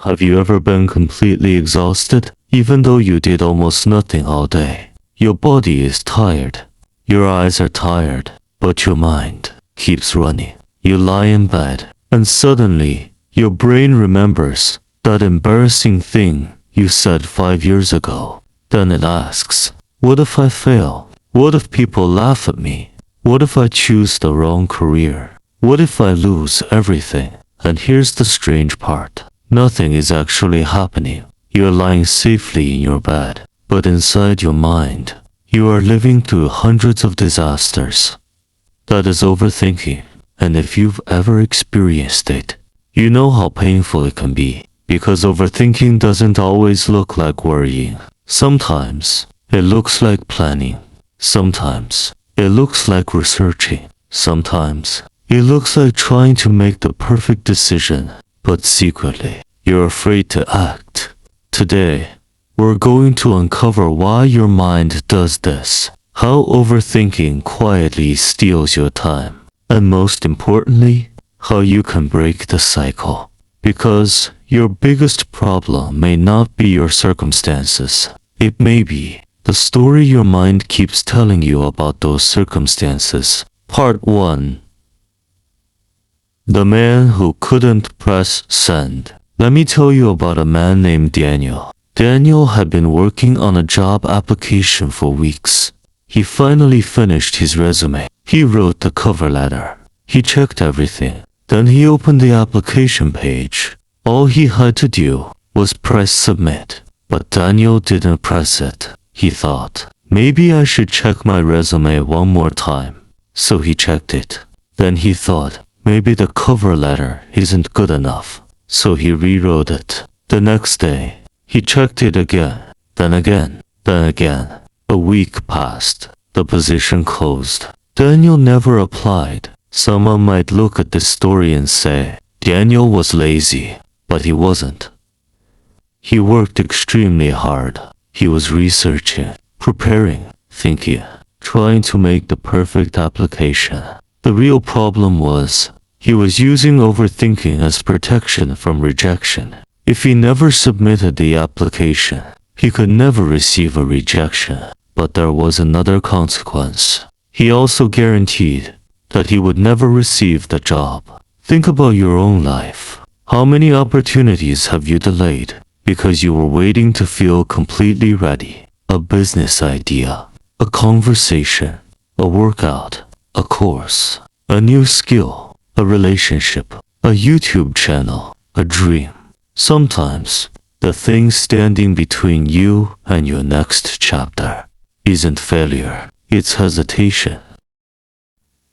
Have you ever been completely exhausted, even though you did almost nothing all day? Your body is tired. Your eyes are tired, but your mind keeps running. You lie in bed, and suddenly, your brain remembers that embarrassing thing you said 5 years ago. Then it asks, what if I fail? What if people laugh at me? What if I choose the wrong career? What if I lose everything? And here's the strange part. Nothing is actually happening. You're lying safely in your bed, but inside your mind, you are living through hundreds of disasters. That is overthinking, and if you've ever experienced it, you know how painful it can be, because overthinking doesn't always look like worrying. Sometimes, it looks like planning. Sometimes, it looks like researching. Sometimes, it looks like trying to make the perfect decision, but secretly, you're afraid to act. Today, we're going to uncover why your mind does this, how overthinking quietly steals your time, and most importantly, how you can break the cycle. Because your biggest problem may not be your circumstances. It may be the story your mind keeps telling you about those circumstances. Part 1. The man who couldn't press send. Let me tell you about a man named Daniel. Daniel had been working on a job application for weeks. He finally finished his resume. He wrote the cover letter. He checked everything. Then he opened the application page. All he had to do was press submit. But Daniel didn't press it. He thought, maybe I should check my resume one more time. So he checked it. Then he thought, maybe the cover letter isn't good enough. So he rewrote it. The next day, he checked it again, then again, then again. A week passed. The position closed. Daniel never applied. Someone might look at this story and say, Daniel was lazy, but he wasn't. He worked extremely hard. He was researching, preparing, thinking, trying to make the perfect application. The real problem was, he was using overthinking as protection from rejection. If he never submitted the application, he could never receive a rejection. But there was another consequence. He also guaranteed that he would never receive the job. Think about your own life. How many opportunities have you delayed because you were waiting to feel completely ready? A business idea, a conversation, a workout, a course, a new skill, a relationship, a YouTube channel, a dream. Sometimes, the thing standing between you and your next chapter isn't failure, it's hesitation.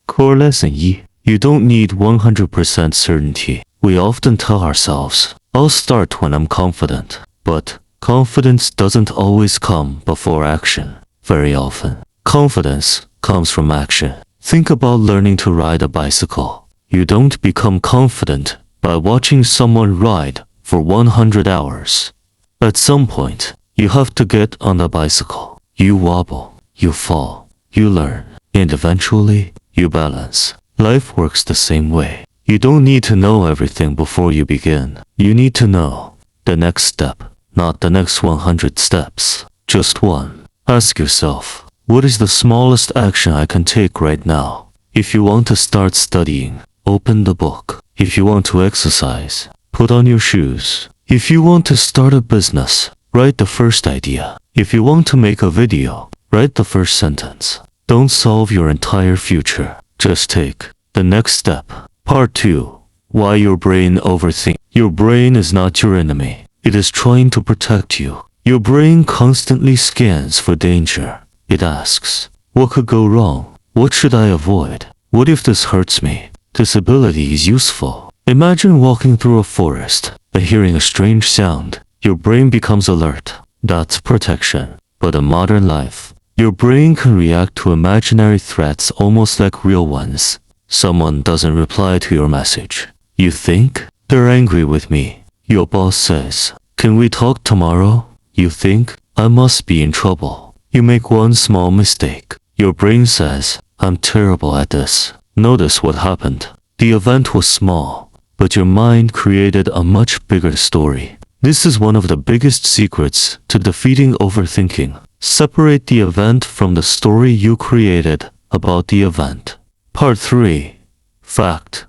Core Lesson 1. You don't need 100% certainty. We often tell ourselves, I'll start when I'm confident. But confidence doesn't always come before action. Very often, confidence comes from action. Think about learning to ride a bicycle. You don't become confident by watching someone ride for 100 hours. At some point, you have to get on the bicycle. You wobble, you fall, you learn, and eventually, you balance. Life works the same way. You don't need to know everything before you begin. You need to know the next step, not the next 100 steps. Just one. Ask yourself, what is the smallest action I can take right now? If you want to start studying, open the book. If you want to exercise, put on your shoes. If you want to start a business, write the first idea. If you want to make a video, write the first sentence. Don't solve your entire future. Just take the next step. Part 2. Why your brain overthinks. Your brain is not your enemy. It is trying to protect you. Your brain constantly scans for danger. It asks, what could go wrong? What should I avoid? What if this hurts me? This ability is useful. Imagine walking through a forest and hearing a strange sound. Your brain becomes alert. That's protection. But in modern life, your brain can react to imaginary threats almost like real ones. Someone doesn't reply to your message. You think, they're angry with me. Your boss says, can we talk tomorrow? You think, I must be in trouble. You make one small mistake. Your brain says, I'm terrible at this. Notice what happened. The event was small, but your mind created a much bigger story. This is one of the biggest secrets to defeating overthinking. Separate the event from the story you created about the event. Part 3. Fact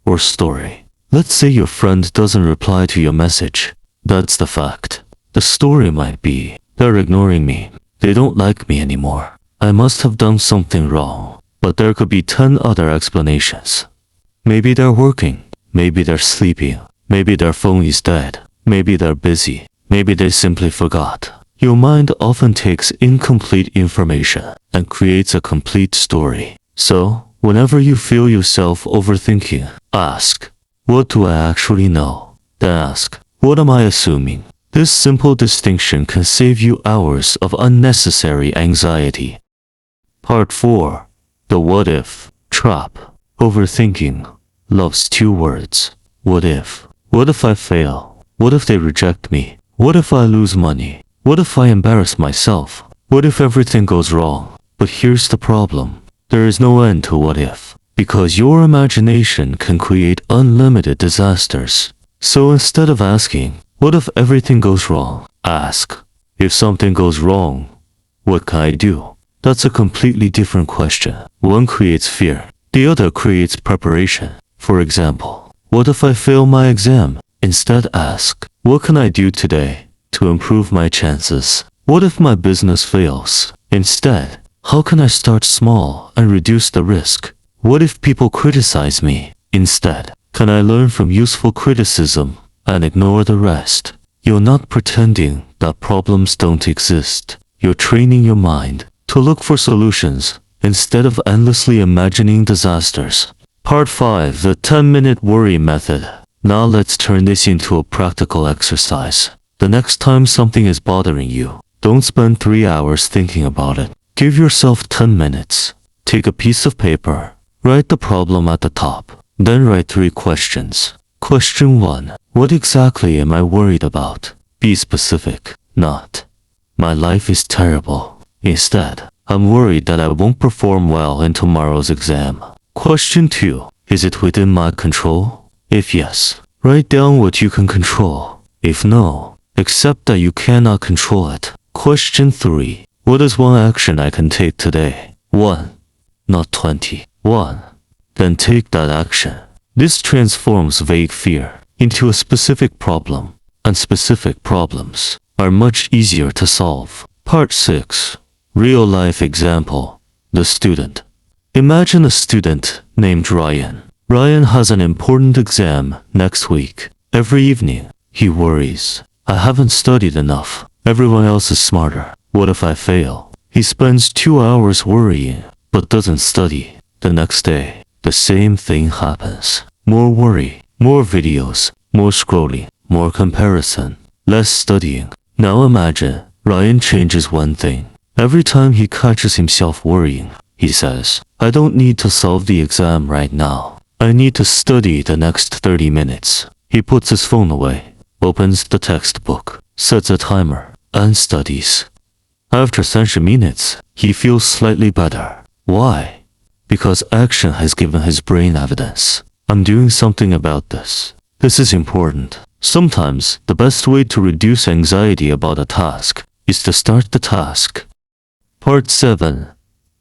or story. Let's say your friend doesn't reply to your message. That's the fact. The story might be, they're ignoring me. They don't like me anymore. I must have done something wrong. But there could be 10 other explanations. Maybe they're working. Maybe they're sleeping. Maybe their phone is dead. Maybe they're busy. Maybe they simply forgot. Your mind often takes incomplete information and creates a complete story. So, whenever you feel yourself overthinking, ask, what do I actually know? Then ask, what am I assuming? This simple distinction can save you hours of unnecessary anxiety. Part 4. The what if trap. Overthinking loves 2 words. What if? What if I fail? What if they reject me? What if I lose money? What if I embarrass myself? What if everything goes wrong? But here's the problem. There is no end to what if, because your imagination can create unlimited disasters. So instead of asking, what if everything goes wrong? Ask, if something goes wrong, what can I do? That's a completely different question. One creates fear. The other creates preparation. For example, what if I fail my exam? Instead ask, what can I do today to improve my chances? What if my business fails? Instead, how can I start small and reduce the risk? What if people criticize me? Instead, can I learn from useful criticism and ignore the rest? You're not pretending that problems don't exist. You're training your mind to look for solutions instead of endlessly imagining disasters. Part 5. The 10-minute worry method. Now let's turn this into a practical exercise. The next time something is bothering you, don't spend 3 hours thinking about it. Give yourself 10 minutes. Take a piece of paper. Write the problem at the top. Then write 3 questions. Question 1. What exactly am I worried about? Be specific. Not, my life is terrible. Instead, I'm worried that I won't perform well in tomorrow's exam. Question 2. Is it within my control? If yes, write down what you can control. If no, accept that you cannot control it. Question 3. What is one action I can take today? 1. Not 20. 1. Then take that action. This transforms vague fear into a specific problem, and specific problems are much easier to solve. Part 6. Real-life example. The student. Imagine a student named Ryan. Ryan has an important exam next week. Every evening, he worries. I haven't studied enough. Everyone else is smarter. What if I fail? He spends 2 hours worrying, but doesn't study. The next day, the same thing happens. More worry, more videos, more scrolling, more comparison, less studying. Now imagine Ryan changes one thing. Every time he catches himself worrying, he says, I don't need to solve the exam right now. I need to study the next 30 minutes. He puts his phone away, opens the textbook, sets a timer, and studies. After 30 minutes, he feels slightly better. Why? Because action has given his brain evidence. I'm doing something about this. This is important. Sometimes, the best way to reduce anxiety about a task is to start the task. Part 7.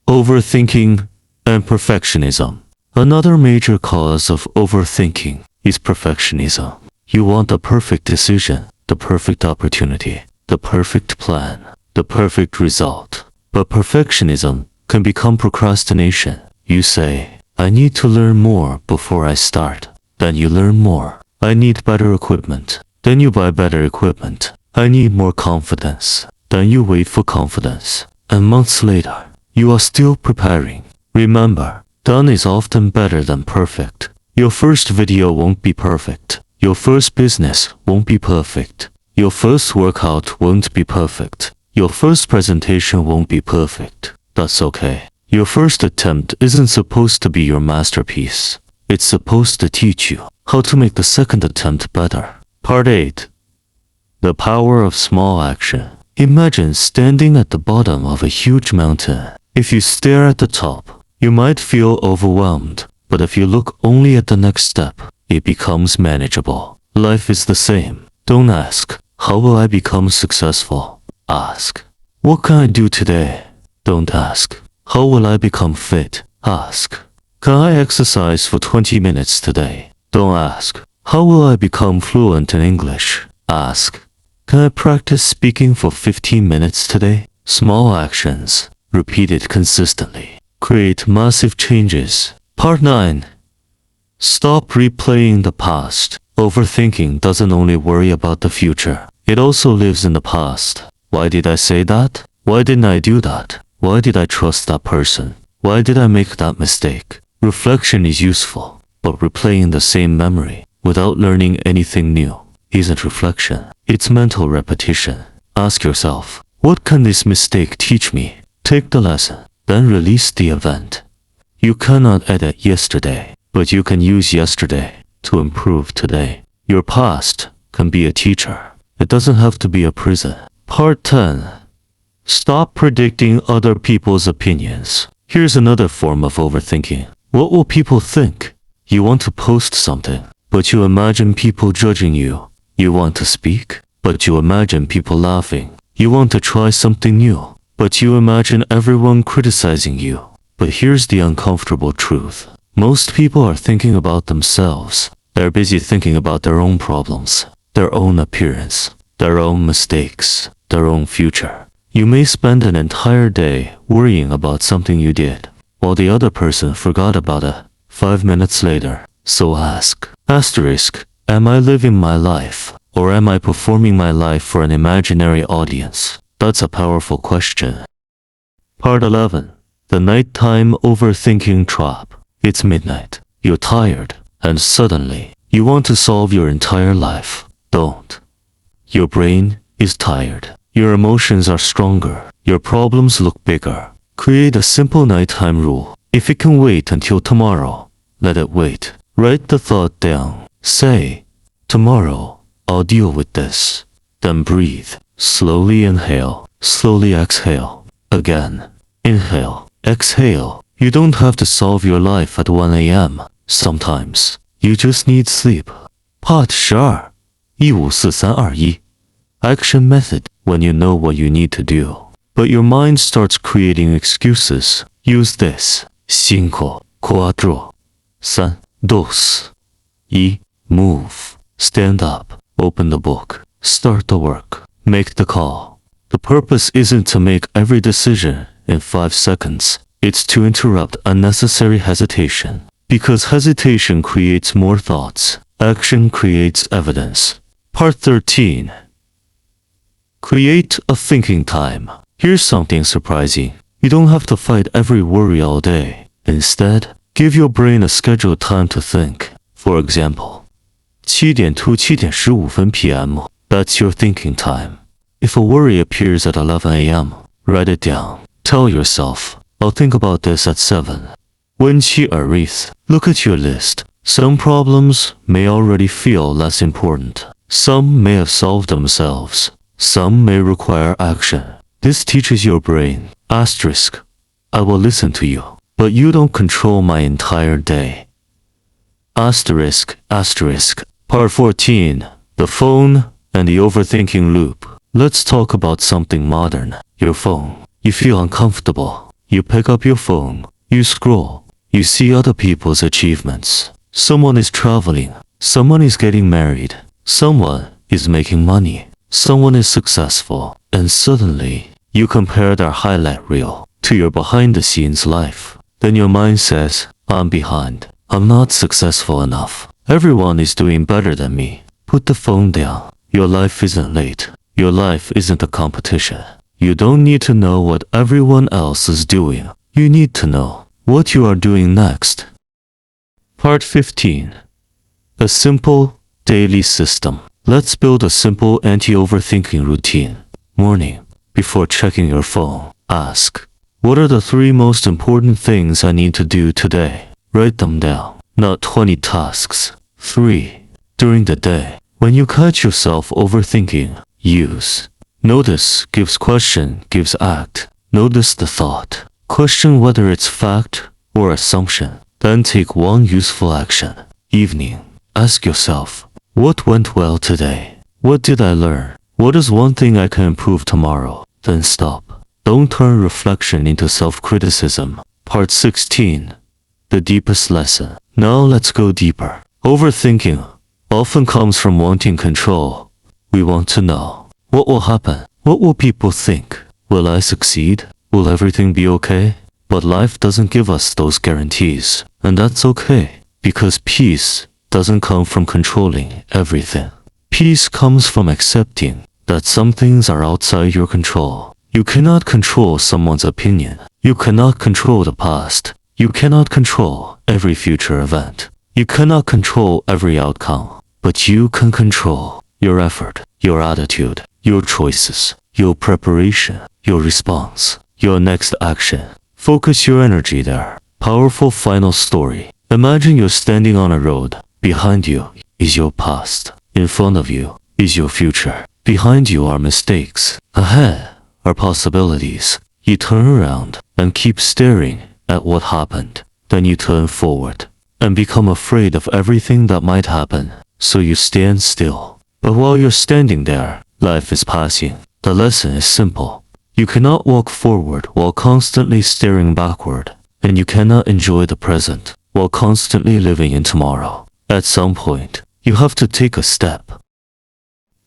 Overthinking and perfectionism. Another major cause of overthinking is perfectionism. You want the perfect decision, the perfect opportunity, the perfect plan, the perfect result. But perfectionism can become procrastination. You say, I need to learn more before I start. Then you learn more. I need better equipment. Then you buy better equipment. I need more confidence. Then you wait for confidence. And months later, you are still preparing. Remember, done is often better than perfect. Your first video won't be perfect. Your first business won't be perfect. Your first workout won't be perfect. Your first presentation won't be perfect. That's okay. Your first attempt isn't supposed to be your masterpiece. It's supposed to teach you how to make the second attempt better. Part 8. The power of small action. Imagine standing at the bottom of a huge mountain. If you stare at the top, you might feel overwhelmed. But if you look only at the next step, it becomes manageable. Life is the same. Don't ask, how will I become successful? Ask, what can I do today? Don't ask, how will I become fit? Ask, can I exercise for 20 minutes today? Don't ask, how will I become fluent in English? Ask, can I practice speaking for 15 minutes today? Small actions, repeated consistently, create massive changes. Part 9. Stop replaying the past. Overthinking doesn't only worry about the future. It also lives in the past. Why did I say that? Why didn't I do that? Why did I trust that person? Why did I make that mistake? Reflection is useful, but replaying the same memory without learning anything new isn't reflection. It's mental repetition. Ask yourself, what can this mistake teach me? Take the lesson, then release the event. You cannot edit yesterday, but you can use yesterday to improve today. Your past can be a teacher. It doesn't have to be a prison. Part 10. Stop predicting other people's opinions. Here's another form of overthinking. What will people think? You want to post something, but you imagine people judging you. You want to speak, but you imagine people laughing. You want to try something new, but you imagine everyone criticizing you. But here's the uncomfortable truth. Most people are thinking about themselves. They're busy thinking about their own problems, their own appearance, their own mistakes, their own future. You may spend an entire day worrying about something you did, while the other person forgot about it 5 minutes later. So ask, asterisk, am I living my life, or am I performing my life for an imaginary audience? That's a powerful question. Part 11. The Nighttime Overthinking Trap. It's midnight. You're tired, and suddenly, you want to solve your entire life. Don't. Your brain is tired. Your emotions are stronger. Your problems look bigger. Create a simple nighttime rule. If it can wait until tomorrow, let it wait. Write the thought down. Say, tomorrow, I'll deal with this. Then breathe. Slowly inhale. Slowly exhale. Again. Inhale. Exhale. You don't have to solve your life at 1 a.m. Sometimes, you just need sleep. Part 12. 15431. Action method. When you know what you need to do, but your mind starts creating excuses, use this. 5, 4, 3, 2, 1. Move. Stand up. Open the book. Start the work. Make the call. The purpose isn't to make every decision in 5 seconds. It's to interrupt unnecessary hesitation. Because hesitation creates more thoughts. Action creates evidence. Part 13. Create a thinking time. Here's something surprising. You don't have to fight every worry all day. Instead, give your brain a scheduled time to think. For example, 7 to 7:15 p.m. That's your thinking time. If a worry appears at 11 a.m., write it down. Tell yourself, I'll think about this at 7. When 7 arrives, look at your list. Some problems may already feel less important. Some may have solved themselves. Some may require action. This teaches your brain, asterisk, I will listen to you, but you don't control my entire day. Asterisk, asterisk. Part 14. The phone and the overthinking loop. Let's talk about something modern. Your phone. You feel uncomfortable. You pick up your phone. You scroll. You see other people's achievements. Someone is traveling. Someone is getting married. Someone is making money. Someone is successful. And suddenly, you compare their highlight reel to your behind-the-scenes life. Then your mind says, I'm behind. I'm not successful enough. Everyone is doing better than me. Put the phone down. Your life isn't late. Your life isn't a competition. You don't need to know what everyone else is doing. You need to know what you are doing next. Part 15. A simple, daily system. Let's build a simple anti-overthinking routine. Morning. Before checking your phone, ask, what are the 3 most important things I need to do today? Write them down. Not 20 tasks. 3. During the day, when you catch yourself overthinking, use. Notice gives question, gives act. Notice the thought. Question whether it's fact or assumption. Then take one useful action. Evening. Ask yourself, what went well today? What did I learn? What is one thing I can improve tomorrow? Then stop. Don't turn reflection into self-criticism. Part 16. The deepest lesson. Now let's go deeper. Overthinking often comes from wanting control. We want to know. What will happen? What will people think? Will I succeed? Will everything be okay? But life doesn't give us those guarantees. And that's okay. Because peace doesn't come from controlling everything. Peace comes from accepting that some things are outside your control. You cannot control someone's opinion. You cannot control the past. You cannot control every future event. You cannot control every outcome. But you can control your effort, your attitude, your choices, your preparation, your response, your next action. Focus your energy there. Powerful final story. Imagine you're standing on a road. Behind you is your past. In front of you is your future. Behind you are mistakes. Ahead are possibilities. You turn around and keep staring at what happened. Then you turn forward and become afraid of everything that might happen. So you stand still. But while you're standing there, life is passing. The lesson is simple. You cannot walk forward while constantly staring backward. And you cannot enjoy the present while constantly living in tomorrow. At some point, you have to take a step.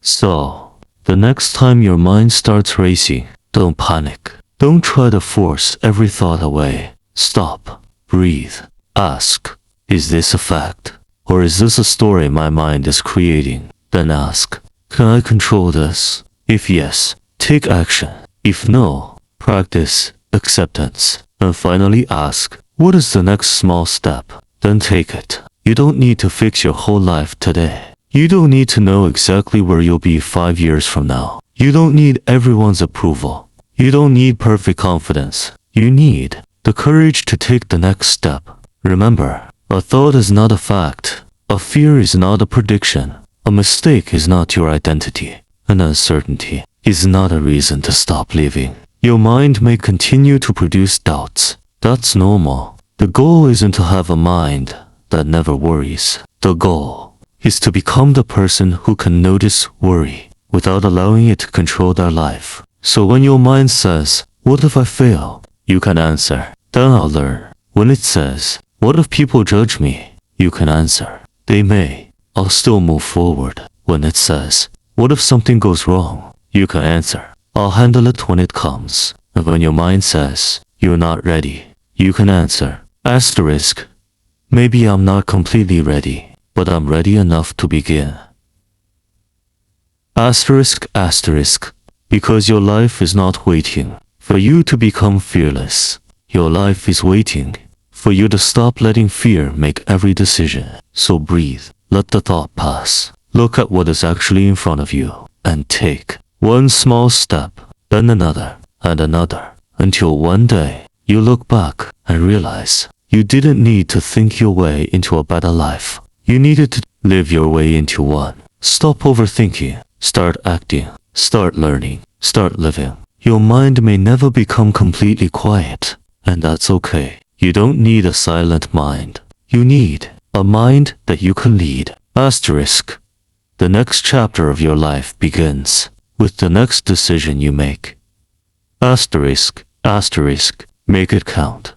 So, the next time your mind starts racing, don't panic. Don't try to force every thought away. Stop. Breathe. Ask, is this a fact? Or is this a story my mind is creating? Then ask, can I control this? If yes, take action. If no, practice acceptance. And finally ask, what is the next small step? Then take it. You don't need to fix your whole life today. You don't need to know exactly where you'll be 5 years from now. You don't need everyone's approval. You don't need perfect confidence. You need the courage to take the next step. Remember, a thought is not a fact. A fear is not a prediction. A mistake is not your identity. An uncertainty is not a reason to stop living. Your mind may continue to produce doubts. That's normal. The goal isn't to have a mind that never worries. The goal is to become the person who can notice worry without allowing it to control their life. So when your mind says, what if I fail? You can answer, then I'll learn. When it says, what if people judge me? You can answer, they may. I'll still move forward. When it says, what if something goes wrong? You can answer, I'll handle it when it comes. And when your mind says, you're not ready, you can answer, asterisk, maybe I'm not completely ready, but I'm ready enough to begin. Asterisk, asterisk, because your life is not waiting for you to become fearless. Your life is waiting for you to stop letting fear make every decision. So breathe, let the thought pass. Look at what is actually in front of you and take one small step, then another and another, until one day you look back and realize you didn't need to think your way into a better life. You needed to live your way into one. Stop overthinking. Start acting. Start learning. Start living. Your mind may never become completely quiet, and that's okay. You don't need a silent mind. You need a mind that you can lead. Asterisk. The next chapter of your life begins with the next decision you make. Asterisk, asterisk, make it count.